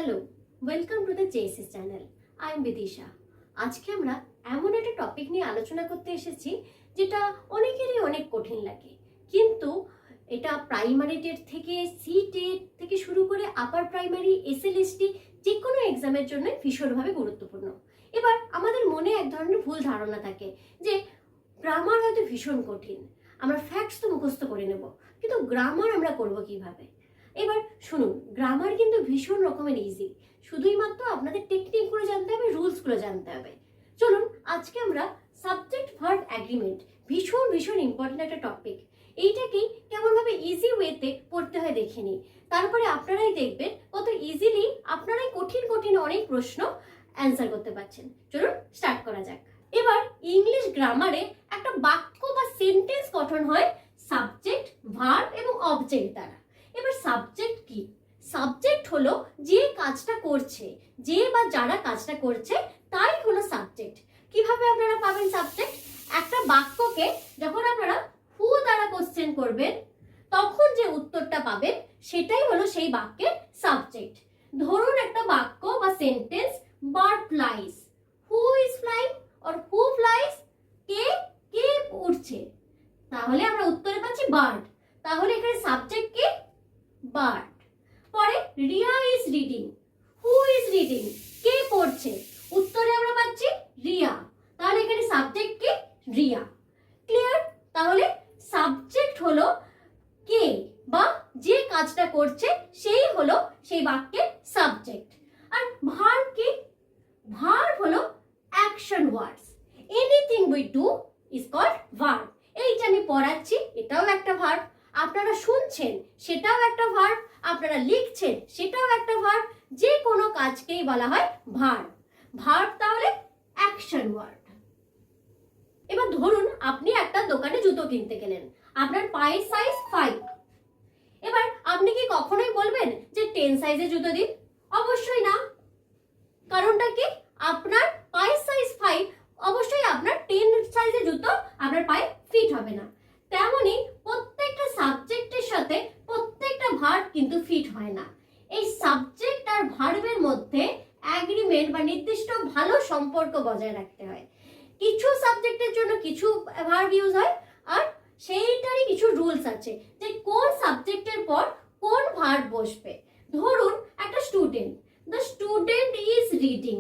Hello, welcome to the JSS channel. I am Bidisha. আজকে আমরা এমন একটা টপিক নিয়ে আলোচনা করতে এসেছি যেটা অনেকেরই অনেক কঠিন লাগে, কিন্তু এটা প্রাইমারি টেট থেকে সি টেট থেকে শুরু করে আপার প্রাইমারি এসএলএসটি যে কোনো এক্সামের জন্য ভীষণভাবে গুরুত্বপূর্ণ। এবার আমাদের মনে এক ধরনের ভুল ধারণা থাকে যে গ্রামার হয়তো ভীষণ কঠিন, আমরা ফ্যাক্টস তো মুখস্থ করে নেব, কিন্তু গ্রামার আমরা করব কিভাবে? এবার শুনুন, গ্রামার কিন্তু ভীষণ রকমের ইজি, শুধুই মাত্র আপনাদের টেকনিকগুলো জানতে হবে, রুলসগুলো জানতে হবে। চলুন আজকে আমরা সাবজেক্ট ভার্ব অ্যাগ্রিমেন্ট, ভীষণ ইম্পর্টেন্ট একটা টপিক, এইটাকেই কেমনভাবে ইজি ওয়েতে পড়তে হয় দেখে নিই। তারপরে আপনারাই দেখবেন কত ইজিলি আপনারাই কঠিন অনেক প্রশ্ন অ্যান্সার করতে পারছেন। চলুন স্টার্ট করা যাক। এবার ইংলিশ গ্রামারে একটা বাক্য বা সেন্টেন্স গঠন হয় সাবজেক্ট, ভার্ব এবং অবজেক্ট দ্বারা। এবার সাবজেক্ট কি? সাবজেক্ট হলো যে কাজটা করছে, যে বা যারা কাজটা করছে তাই হলো সাবজেক্ট। কিভাবে আপনারা পাবেন সাবজেক্ট? একটা বাক্যকে যখন আপনারা হু দ্বারা কোশ্চেন করবেন তখন যে উত্তরটা পাবেন সেটাই হলো সেই বাক্যের সাবজেক্ট। ধরুন একটা বাক্য বা sentence, bird flies, who is flying or who flies, কে উড়ছে, তাহলে আমরা উত্তরে পাচ্ছি বার্ড। তাহলে এখানে সাবজেক্ট কি? বার্ড। পরে Riya is reading, who is reading, কে পড়ছে, উত্তরে আমরা পাচ্ছি রিয়া, তাহলে এখানে সাবজেক্ট কি? রিয়া। ক্লিয়ার? তাহলে সাবজেক্ট হলো কে বা যে কাজটা করছে সেই হলো সেই বাক্যের সাবজেক্ট। আর ভার্ব কি? ভার্ব হলো action words, anything we do is called verb. এইটা আমি পড়াচ্ছি, এটাও একটা ভার্ব, আপনারা শুনছেন সেটাও একটা ভার্ব, আপনারা লিখছেন সেটাও একটা ভার্ব, যে কোনো কাজকেই বলা হয় ভার্ব। ভার্ব তাহলে অ্যাকশন ওয়ার্ড। এবার ধরুন আপনি একটা দোকানে জুতো কিনতে গেলেন, আপনার পায়ের সাইজ 5। এবার আপনি কি কখনোই বলবেন যে 10 সাইজের জুতো দিন? অবশ্যই না। কারণটা কি? আপনার পায়ের সাইজ 5, অবশ্যই আপনার 10 সাইজের জুতো আপনার পায়ে ফিট হবে না। তেমনি প্রত্যেকটা সাবজেক্টের সাথে প্রত্যেকটা ভার্ব কিন্তু ফিট হয় না। এই সাবজেক্ট আর ভার্বের মধ্যে অ্যাগ্রিমেন্ট বা নির্দিষ্ট ভালো সম্পর্ক বজায় রাখতে হয়। কিছু সাবজেক্টের জন্য কিছু ভার্ব ইউজ হয়, আর সেইটারই কিছু রুলস আছে যে কোন সাবজেক্টের পর কোন ভার্ব বসবে। ধরুন একটা student, the student is reading,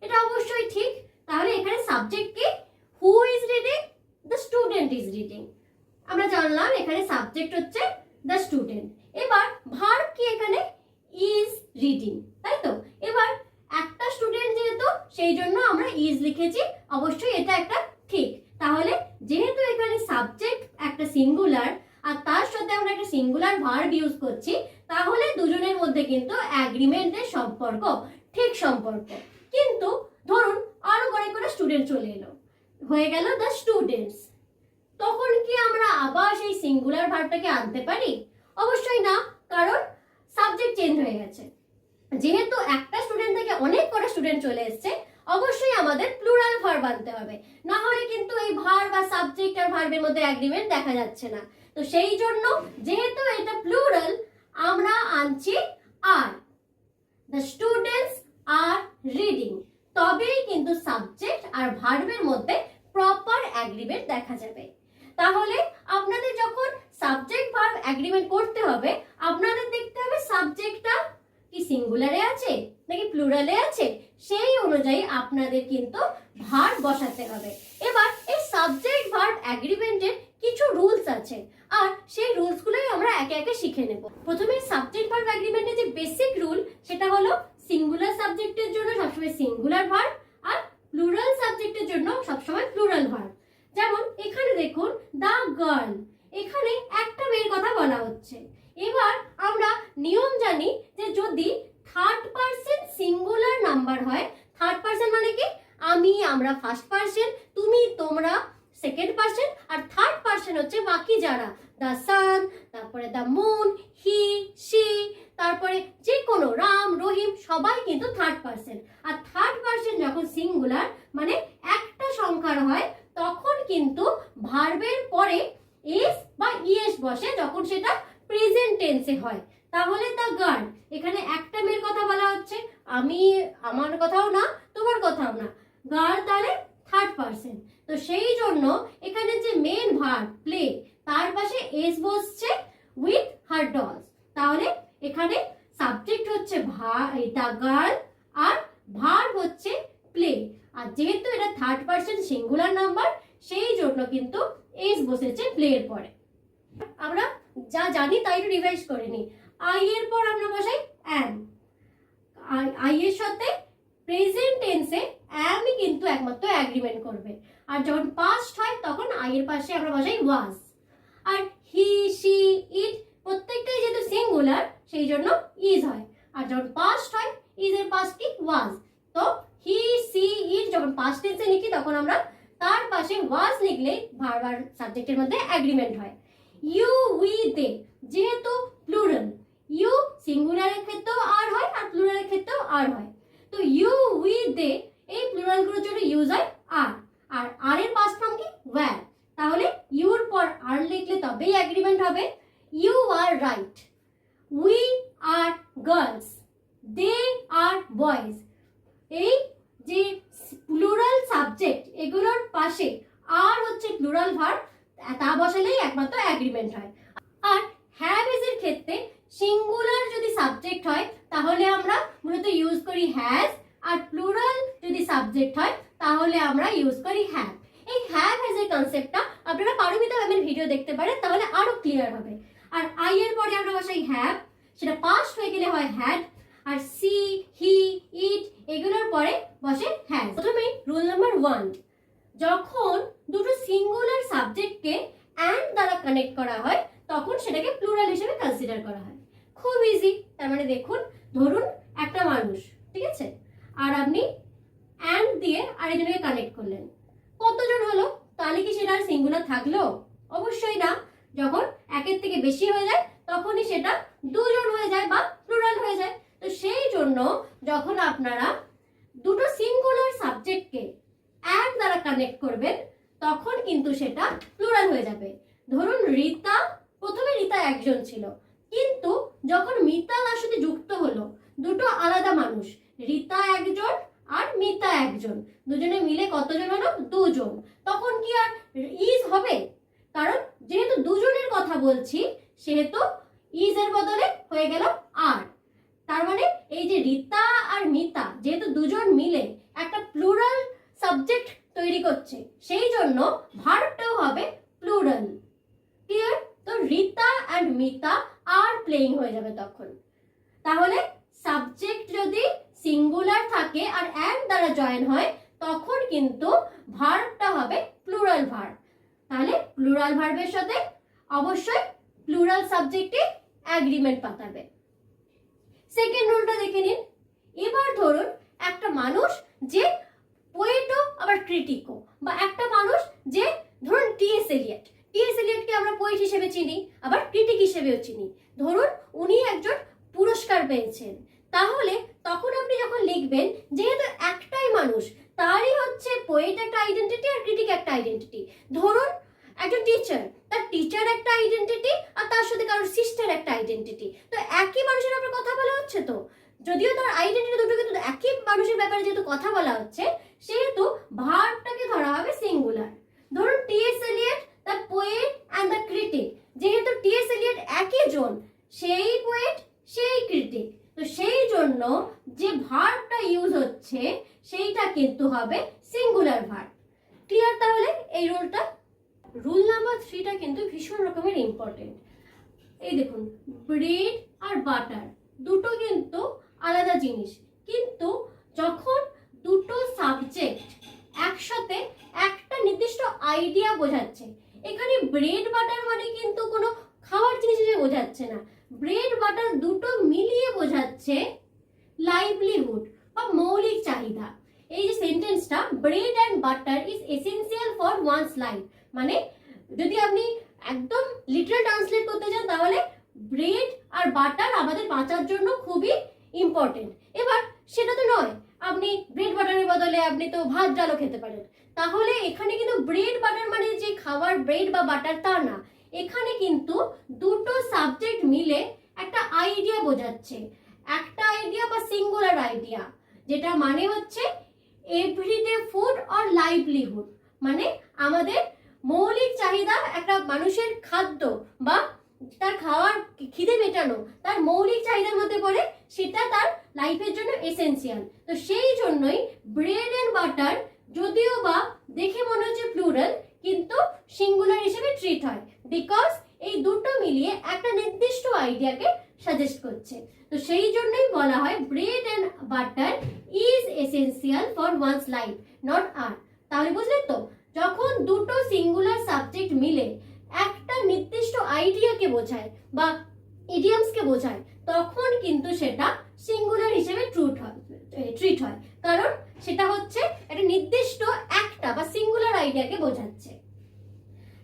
এটা অবশ্যই ঠিক। তাহলে এখানে সাবজেক্ট কি? হু is reading, the student is reading. আমরা জানলাম এখানে সাবজেক্ট হচ্ছে দ্য স্টুডেন্ট। এবার ভার্ব কি? এখানে ইজ রিডিং, তাই তো? এবার একটা স্টুডেন্ট যেহেতু সেই জন্য আমরা ইজ লিখেছি, অবশ্যই এটা একটা ঠিক। তাহলে যেহেতু এখানে সাবজেক্ট একটা সিঙ্গুলার আর তার সাথে আমরা একটা সিঙ্গুলার ভার্ব ইউজ করছি, তাহলে দুজনের মধ্যে কিন্তু অ্যাগ্রিমেন্টের সম্পর্ক ঠিক সম্পর্ক। কিন্তু ধরুন আরো করে স্টুডেন্ট চলে এলো, হয়ে গেল দ্য স্টুডেন্টস, তখন কি আমরা আবার সেই সিঙ্গুলার ভার্বটাকে আনতে পারি? অবশ্যই না, কারণ সাবজেক্ট চেঞ্জ হয়ে গেছে। যেহেতু একটা স্টুডেন্ট থেকে অনেক কটা স্টুডেন্ট চলে এসেছে, অবশ্যই আমাদের প্লুরাল ভার্ব আনতে হবে, না হলে কিন্তু এই ভার্ব বা সাবজেক্ট আর ভার্বের মধ্যে অ্যাগ্রিমেন্ট দেখা যাচ্ছে না। তো সেই জন্য যেহেতু এটা প্লুরাল, আমরা আনছি আর, দ্য স্টুডেন্টস আর রিডিং, তবেই কিন্তু সাবজেক্ট আর ভার্বের মধ্যে প্রপার অ্যাগ্রিমেন্ট দেখা যাবে। তাহলে আপনাদের যখন সাবজেক্ট ভার্ব অ্যাগ্রিমেন্ট করতে হবে, আপনাদের দেখতে হবে সাবজেক্টটা কি সিঙ্গুলারে আছে নাকি প্লুরালে আছে, সেই অনুযায়ী আপনাদের কিন্তু ভার্ব বসাতে হবে। এবার এই সাবজেক্ট ভার্ব অ্যাগ্রিমেন্টের কিছু রুলস আছে, আর সেই রুলসগুলোই আমরা একে একে শিখে নেব। প্রথমে সাবজেক্ট ভার্ব অ্যাগ্রিমেন্টের যে বেসিক রুল সেটা হলো সিঙ্গুলার সাবজেক্টের জন্য সবসময় সিঙ্গুলার ভার্ব, আর প্লুরাল সাবজেক্টের জন্য সবসময় প্লুরাল ভার্ব। যেমন এখানে দেখুন দ্য গার্ল, এখানে একটা মেয়ের কথা বলা হচ্ছে। এবার আমরা নিয়ম জানি যে যদি থার্ড পারসন সিঙ্গুলার নাম্বার হয়, থার্ড পারসন মানে কি? আমি, আমরা ফার্স্ট পারসন, তুমি, তোমরা সেকেন্ড পারসন, আর থার্ড পারসন হচ্ছে বাকি যারা, দ্য সান, তারপরে দ্য মুন, হি, শি, তারপরে যে কোনো রাম, রহিম, সবাই কিন্তু থার্ড পারসন। আর থার্ড পারসন যখন সিঙ্গুলার মানে একটা সংখ্যার হয়, তখন কিন্তু ভার্বের পরে এস বা ইএস বসে, যখন সেটা প্রেজেন্ট টেন্সে হয়। তাহলে দ্য গার্ল, এখানে একটা মেয়ের কথা বলা হচ্ছে, আমার কথাও না, তোমার কথাও না, গার্ল তাহলে থার্ড পার্সন। তো সেই জন্য এখানে যে মেন ভার্ব প্লে, তার পাশে এস বসছে উইথ হার ডলস। তাহলে এখানে সাবজেক্ট হচ্ছে দ্য গার্ল আর ভার্ব হচ্ছে প্লে। আর যেহেতু এটা থার্ড পার্সন সিঙ্গুলার নাম্বার, সেই জন্য কিন্তু এস বসেছে প্লে এর পরে। আমরা যা জানি তাই একটু রিভাইজ করে নিই। আই এর পর আমরা বসাই অ্যাম। আই এর সাথে প্রেজেন্ট টেন্সে অ্যামই কিন্তু একমাত্র অ্যাগ্রিমেন্ট করবে। আর যখন পাস্ট হয় তখন আই এর পাশে আমরা বসাই ওয়াজ। আর হি, শি, ইট প্রত্যেকটাই যেহেতু সিঙ্গুলার, সেই জন্য ইজ হয়। আর যখন পাস্ট হয়, ইজ এর পাস্ট কি ওয়াজ। তো হি, সি, ইট যখন পাস্ট টেন্সে লিখি তখন আমরা তার পাশে ওয়াজ লিখলে ভার্ব আর সাবজেক্টের মধ্যে অ্যাগ্রিমেন্ট হয়। ইউ, উই, দে যেহেতু প্লুরাল, ইউ সিঙ্গুলারের ক্ষেত্রেও আর হয় আর প্লুরালের ক্ষেত্রেও আর হয়। তো ইউ, উই, দে এই প্লুরালগুলোর জন্য ইউজ হয় আর। আর আর এর পাস্ট ফর্ম কি ওয়্যার। তাহলে ইউর পর আর লিখলে তবেই অ্যাগ্রিমেন্ট হবে। You are right, we are girls, they are boys. এই যে প্লুরাল সাবজেক্ট এগুলোর পাশে আর হচ্ছে প্লুরাল ভার্ব, তা বসালেই একমাত্র অ্যাগ্রিমেন্ট হয়। আর হ্যাভ ইজ এর ক্ষেত্রে সিঙ্গুলার যদি সাবজেক্ট হয় তাহলে আমরা মূলত ইউজ করি হ্যাজ, আর প্লুরাল যদি সাবজেক্ট হয় তাহলে আমরা ইউজ করি হ্যাভ। এই হ্যাভ হ্যাজ এর কনসেপ্টটা আপনারা পারমিতা ম্যামের ভিডিও দেখতে পারেন, তাহলে আরো ক্লিয়ার হবে। আর আই এর পরে আমরা বসাই হ্যাভ, সেটা পাস্ট হয়ে গেলে হয় হ্যাড। আর সি, হি, ইট এগুলোর পরে বসে হ্যাজ। প্রথমেই রুল নাম্বার 1, যখন দুটো সিঙ্গুলার সাবজেক্টকে অ্যান্ড দ্বারা কানেক্ট করা হয় তখন সেটাকে প্লুরাল হিসেবে কনসিডার করা হয়। খুব ইজি। তার মানে দেখুন, ধরুন একটা মানুষ, ঠিক আছে, আর আপনি অ্যান্ড দিয়ে আরেকজনকে কানেক্ট করলেন, কতজন হলো? তাহলে কি সেটা আর সিঙ্গুলার থাকলো? অবশ্যই না। যখন একের থেকে বেশি হয়ে যায় তখনই সেটা দুজন হয়ে যায় বা প্লুরাল হয়ে যায়। তো সেই জন্য যখন আপনারা দুটো সিঙ্গুলার সাবজেক্টকে অ্যান্ড দ্বারা কানেক্ট করবেন তখন কিন্তু সেটা প্লুরাল হয়ে যাবে। ধরুন রীতা, প্রথমে রীতা একজন ছিল, কিন্তু যখন মিতা তার সাথে যুক্ত হলো, দুটো আলাদা মানুষ, রীতা একজন আর মিতা একজন, দুজনে মিলে কতজন হলো? দুজন। তখন কি আর ইজ হবে? কারণ যেহেতু দুজনের কথা বলছি সেহেতু ইজ এর বদলে হয়ে গেল আর। তার মানে এই যে রীতা আর মিতা যেহেতু দুজন মিলে একটা প্লুরাল সাবজেক্ট তৈরি করছে, সেই জন্য ভার্বটাও হবে প্লুরাল। ক্লিয়ার? তো Rita and Mita are playing হয়ে যাবে তখন। তাহলে সাবজেক্ট যদি সিঙ্গুলার থাকে আর অ্যান্ড দ্বারা জয়েন হয় তখন কিন্তু ভার্বটা হবে প্লুরাল ভার্ব। তাহলে প্লুরাল ভার্বের সাথে অবশ্যই প্লুরাল সাবজেক্টে অ্যাগ্রিমেন্ট পাঠাবে। সেকেন্ড রুলটা দেখে নিন। এবার ধরুন একটা মানুষ যে পোয়েটও আবার ক্রিটিকও, বা একটা মানুষ যে ধরুন টি.এস. এলিয়ট। টি.এস. এলিয়টকে আমরা পোয়েট হিসেবে চিনি, আবার ক্রিটিক হিসেবেও চিনি। ধরুন উনি একজন পুরস্কার পেয়েছেন, তাহলে তখন আপনি যখন লিখবেন যেহেতু একটাই মানুষ, তারই হচ্ছে পোয়েট একটা আইডেন্টিটি আর ক্রিটিক একটা আইডেন্টিটি। ধরুন একজন টিচার, তার টিচার একটা আইডেন্টিটি আর তার সাথে কারোর সিস্টার একটা আইডেন্টিটি। তো একই মানুষের ব্যাপারে কথা বলা হচ্ছে, তো যদিও তার আইডেন্টিটি দুটো কিন্তু একই মানুষের ব্যাপারে যেহেতু কথা বলা হচ্ছে সেহেতু ভার্বটাকে ধরা হবে সিঙ্গুলার। ধরুন T S. Eliot the poet and the critic, যেহেতু টি.এস. এলিয়ট একই জন, সেই পোয়েট সেই ক্রিটিক, তো সেই জন্য যে ভার্বটা ইউজ হচ্ছে সেইটা কিন্তু হবে সিঙ্গুলার ভার্ব। ক্লিয়ার? তাহলে এই রুলটা। রুল নাম্বার 3টা কিন্তু ভীষণ রকমের ইম্পর্টেন্ট। এই দেখুন, ব্রেড আর বাটার দুটো কিন্তু আলাদা জিনিস, কিন্তু যখন দুটো সাবজেক্ট একসাথে একটা নির্দিষ্ট আইডিয়া বোঝাচ্ছে, এখানে ব্রেড বাটার মানে কিন্তু কোনো খাওয়ার জিনিস হিসেবে বোঝাচ্ছে না। ব্রেড বাটার দুটো মিলিয়ে বোঝাচ্ছে লাইভলিহুড বা মৌলিক চাহিদা। এই যে সেন্টেন্সটা, bread and butter is essential for one's life, মানে যদি আপনি একদম লিটারাল ট্রান্সলেট করতে চান তাহলে ব্রেড আর বাটার আমাদের বাঁচার জন্য খুবই ইম্পর্টেন্ট। এবার সেটা তো নয় আপনি ব্রেড বাটারের বদলে আপনি তো ভাত ডালও খেতে পারেন, তাহলে এখানে কিন্তু ব্রেড বাটার মানে যে খাবার ব্রেড বা বাটার তা না, এখানে কিন্তু দুটো সাবজেক্ট মিলে একটা আইডিয়া বোঝাচ্ছে, একটা আইডিয়া বা সিঙ্গুলার আইডিয়া, যেটা মানে হচ্ছে এভরিডে ফুড অর লাইভলিহুড, মানে আমাদের মৌলিক চাহিদা, একটা মানুষের খাদ্য বা তার খাওয়ার খিদে মেটানো তার মৌলিক চাহিদার মধ্যে পড়ে, সেটা তার লাইফের জন্য এসেনশিয়াল। তো সেই জন্যই ব্রেড এন্ড বাটার যদিও বা দেখে মনে হচ্ছে প্লুরাল, কিন্তু সিঙ্গুলার হিসেবে ট্রিট হয়, বিকজ এই দুটো মিলিয়ে একটা নির্দিষ্ট আইডিয়াকে সাজেস্ট করছে। তো সেই জন্যই বলা হয় bread and butter is essential for one's life, not are. তাহলে বুঝলেন তো, যখন দুটো সিঙ্গুলার সাবজেক্ট মিলে একটা নির্দিষ্ট আইডিয়াকে বোঝায় বা ইডিয়ামসকে বোঝায়, তখন কিন্তু সেটা সিঙ্গুলার হিসেবে ট্রিট হয়, কারণ সেটা হচ্ছে একটা নির্দিষ্ট একটা বা সিঙ্গুলার আইডিয়াকে বোঝাচ্ছে।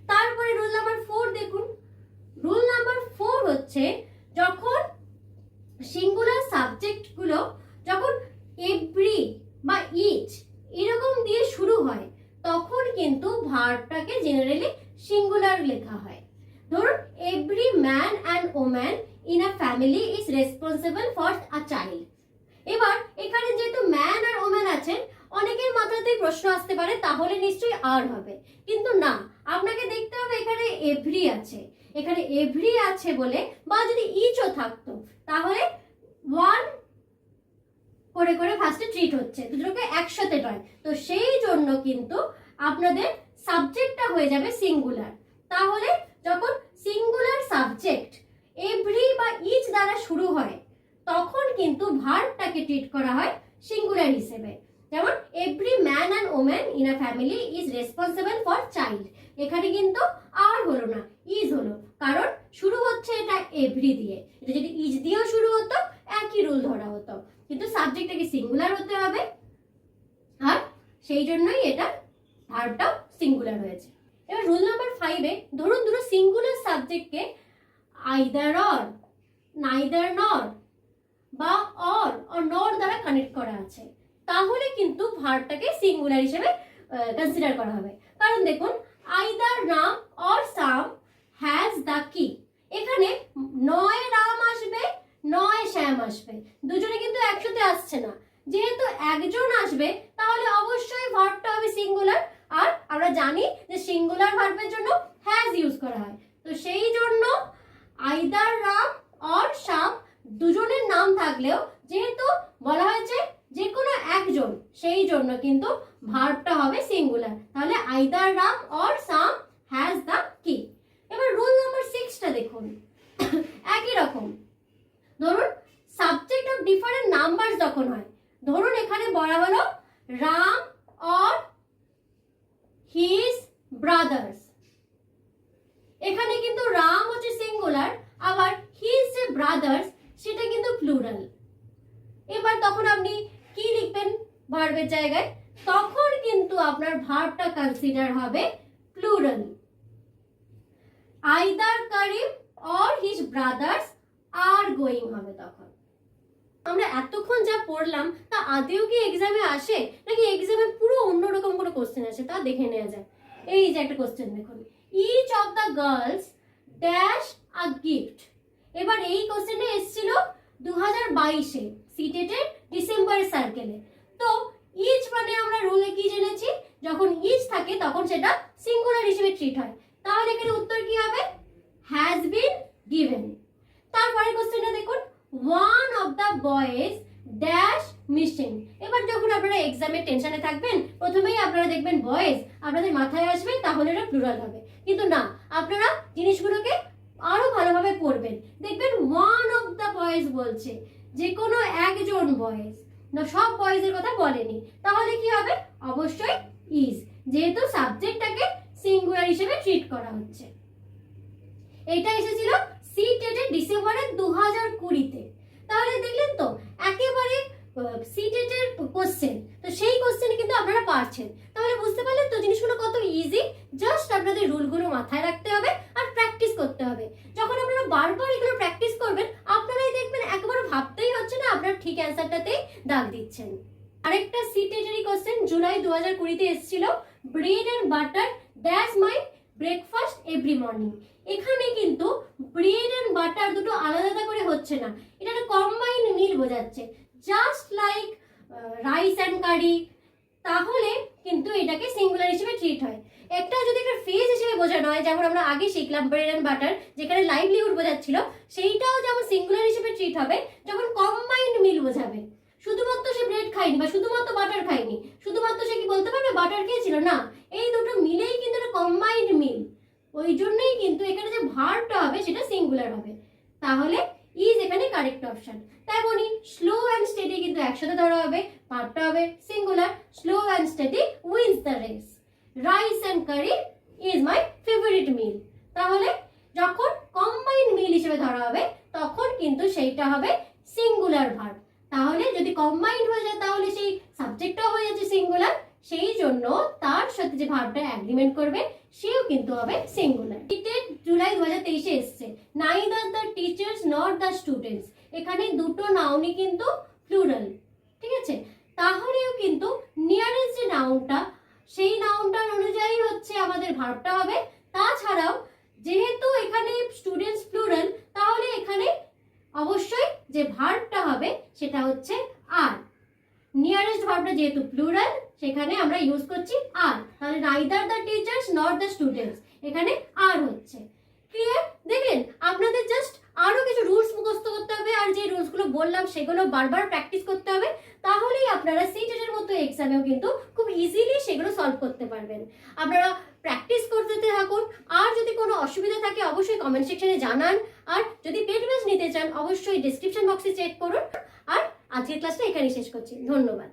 তারপরে রুল নাম্বার 4 দেখুন। রুল নাম্বার 4 হচ্ছে যখন সিঙ্গুলার সাবজেক্টগুলো যখন এভরি বা ইচ এরকম দিয়ে শুরু হয়, তখন কিন্তু ভার্বটাকে জেনারেলি সিঙ্গুলার লেখা হয়। ধরুন every man and woman in a family is responsible for a child. এবার এখানে যেহেতু ম্যান আর ওম্যান আছেন, অনেকের মাথাতেই প্রশ্ন আসতে পারে তাহলে নিশ্চয়ই আর হবে, কিন্তু না, আপনাকে দেখতে হবে এখানে এভরি আছে। এখানে এভরি আছে বলে, বা যদি ইচও থাকতো তাহলে ওয়ান করে করে ফার্স্টে ট্রিট হচ্ছে, দুটোকে একসাথে নয়। তো সেই জন্য কিন্তু আপনাদের সাবজেক্টটা হয়ে যাবে সিঙ্গুলার। তাহলে যখন সিঙ্গুলার সাবজেক্ট এভরি বা ইচ দ্বারা শুরু হয়, তখন কিন্তু ভার্বটাকে ট্রিট করা হয় সিঙ্গুলার হিসেবে। যেমন every man and woman in a family is responsible for child, এখানে কিন্তু আর হলো না, ইজ হলো, কারণ শুরু হচ্ছে এটা এভরি দিয়ে। এটা যদি ইজ দিয়েও শুরু হতো একই রুল ধরা হতো, কিন্তু সাবজেক্টটাকে সিঙ্গুলার হতে হবে, আর সেই জন্যই এটা ভার্বটাও সিঙ্গুলার হয়েছে। এবার রুল নাম্বার 5-এ ধরুন দুটো সিঙ্গুলার সাবজেক্টকে আইদার অর, নাইদার নর বা অর নর দ্বারা কানেক্ট করা আছে, তাহলে কিন্তু ভার্বটাকে সিঙ্গুলার হিসেবে কনসিডার করা হবে। কারণ দেখুন either Ram or some has the কি, এখানে নয় রাম আসবে নয় শ্যাম আসবে, দুজনে কিন্তু একসাথে আসছে না। যেহেতু একজন আসবে তাহলে অবশ্যই ভার্বটা হবে সিঙ্গুলার, আর আমরা জানি যে সিঙ্গুলার ভার্বের জন্য হ্যাজ ইউজ করা হয়। তো সেই জন্য আইদার রাম অর শ্যাম দুজনের নাম থাকলেও যেহেতু বলা হয়েছে যে কোনো একজন, সেই জন্য কিন্তু ভার্বটা হবে সিঙ্গুলার। তাহলে either Ram or some has the কি। এবার রুল নাম্বার 6টা দেখুন, একই রকম। ধরুন সাবজেক্ট অফ ডিফারেন্ট নাম্বার যখন হয়, ধরুন এখানে বলা হলো রাম অর হিজ ব্রাদার্স, এখানে কিন্তু রাম হচ্ছে সিঙ্গুলার, আবার হিজ যে ব্রাদার্স সেটা কিন্তু প্লুরাল। এবার তখন আপনি কি লিখবেন ভার্বের জায়গায়, তখন কিন্তু আপনার ভার্বটা কনসিডার হবে plural. Either Karim or his brothers are going হবে তখন। আমরা এতক্ষণ যা পড়লাম তা আদেও কি এক্সামে আসে, নাকি এক্সামে পুরো অন্যরকম কোনো কোশ্চেন আসে, তা দেখে নেওয়া যায়। এই যে একটা কোশ্চেন দেখুন, each of the girls dash a gift. এবার এই কোশ্চেনটা এসেছিল 2022-এ সিটেটের ডিসেম্বরের সার্কেলে। তো ইচ মানে আমরা রুলে কি জেনেছি, যখন ইচ থাকে তখন সেটা সিঙ্গুলার হিসেবে ট্রিট হয়, তাহলে এখানে উত্তর কি হবে, হ্যাজ বিন গিভেন। তারপরে কোশ্চেনটা দেখুন, one of the boys dash missing. এবার যখন আপনারা এক্সামে টেনশনে থাকবেন, প্রথমেই আপনারা দেখবেন বয়েজ, আপনাদের মাথায় আসবে তাহলে এটা প্লুরাল হবে, কিন্তু না, আপনারা জিনিসগুলোকে আরো ভালোভাবে পড়বেন, দেখবেন ওয়ান অফ দ্য বয়েজ বলছে, যে কোনো একজন বয়েজ, না সব বয়েজের কথা বলেনি, তাহলে কি হবে, অবশ্যই ইজ, যেহেতু সাবজেক্টটাকে সিঙ্গুলার হিসেবে ট্রিট করা হচ্ছে। এটা এসেছিল সিটেটের ডিসেম্বরের 2020-তে। তাহলে দেখলেন তো একেবারে সিটেটের কোশ্চেন, তো সেই কোশ্চেন কিন্তু আপনারা পারছেন। তাহলে বুঝতে পারলেন তো জিনিসগুলো কত ইজি, জাস্ট আপনাদের রুলগুলো মাথায় রাখতে হবে আর প্র্যাকটিস করতে হবে। যখন আপনারা বারবার এগুলো প্র্যাকটিস করবেন, আপনারাই দেখবেন একবার ভাবতেই হচ্ছে না, আপনারা ঠিক অ্যান্সারটাতেই দাগ দিচ্ছেন। আরেকটা সিটেটেরই কোশ্চেন জুলাই 2020-তে এসেছিল, bread and butter dash my breakfast every morning. এখানে কিন্তু ব্রেড অ্যান্ড বাটার দুটো আলাদা আলাদা করে হচ্ছে না, এটা একটা কম্বাইন্ড মিল বোঝাচ্ছে, just like rice and curry. তাহলে কিন্তু এটাকে সিঙ্গুলার হিসেবে ট্রিট হয়। একটা যদি একটা ফেজ হিসেবে বোঝানো হয়, যেমন আমরা আগে শিখলাম ব্রেড অ্যান্ড বাটার, যেখানে লাইভলিহুড বোঝাচ্ছিল, সেইটাও যেমন সিঙ্গুলার হিসেবে ট্রিট হবে যখন কম্বাইন্ড মিল বোঝাবে। শুধুমাত্র সে ব্রেড খায়নি বা শুধুমাত্র বাটার খায়নি, শুধুমাত্র সে কি বলতে পারবে বাটার খেয়েছিল না, এই দুটো মিলেই কিন্তু একটা কম্বাইন্ড মিল। ওই জন্যই কিন্তু এখানে যে ভার্বটা হবে সেটা সিঙ্গুলার হবে। তাহলে ইজ এখানে কারেক্ট অপশন। তাই বলি স্লো অ্যান্ড স্টেডি কিন্তু একসাথে ধরা হবে, ভার্বটা হবে singular. Slow and steady wins the race. Rice and curry is my favourite meal. তাহলে যখন কম্বাইন্ড মিল হিসেবে ধরা হবে তখন কিন্তু সেইটা হবে সিঙ্গুলার ভার্ব। তাহলে যদি কম্বাইন্ড হয়ে যায় তাহলে সেই সাবজেক্টটাও হয়ে যাচ্ছে সিঙ্গুলার, সেই জন্য তার সাথে যে ভার্বটা অ্যাগ্রিমেন্ট করবে সেও কিন্তু হবে সিঙ্গুলার। জুলাই 2023 এসছে, neither the teachers not the students. এখানে দুটো নাউনই কিন্তু প্লুরাল, ঠিক আছে। তাহলেও কিন্তু নিয়ারেস্ট যে নাউনটা সেই নাউনটার অনুযায়ী হচ্ছে আমাদের ভার্বটা হবে। তাছাড়াও যেহেতু এখানে স্টুডেন্টস প্লুরাল, তাহলে এখানে অবশ্যই যে ভার্বটা হবে সেটা হচ্ছে আর। নিয়ারেস্ট ভার্বটা যেহেতু প্লুরাল সেখানে আমরা ইউজ করছি আর, তাহলে neither the teachers not the students, এখানে আর হচ্ছে। ক্লিয়ার? দেখলেন? আপনাদের জাস্ট আরো কিছু রুলস মুখস্থ করতে হবে, আর যে রুলসগুলো বললাম সেগুলো বারবার প্র্যাকটিস করতে হবে। তাহলেই আপনারা সিটেটের মতো এক্সামেও কিন্তু খুব ইজিলি সেগুলো সলভ করতে পারবেন। আপনারা প্র্যাকটিস করতে থাকুন। আর যদি কোনো অসুবিধা থাকে অবশ্যই কমেন্ট সেকশনে জানান। আর যদি পেড ব্যাচ নিতে চান অবশ্যই ডেসক্রিপশন বক্সে চেক করুন। আর আজকের ক্লাসটা এখানেই শেষ করছি। ধন্যবাদ।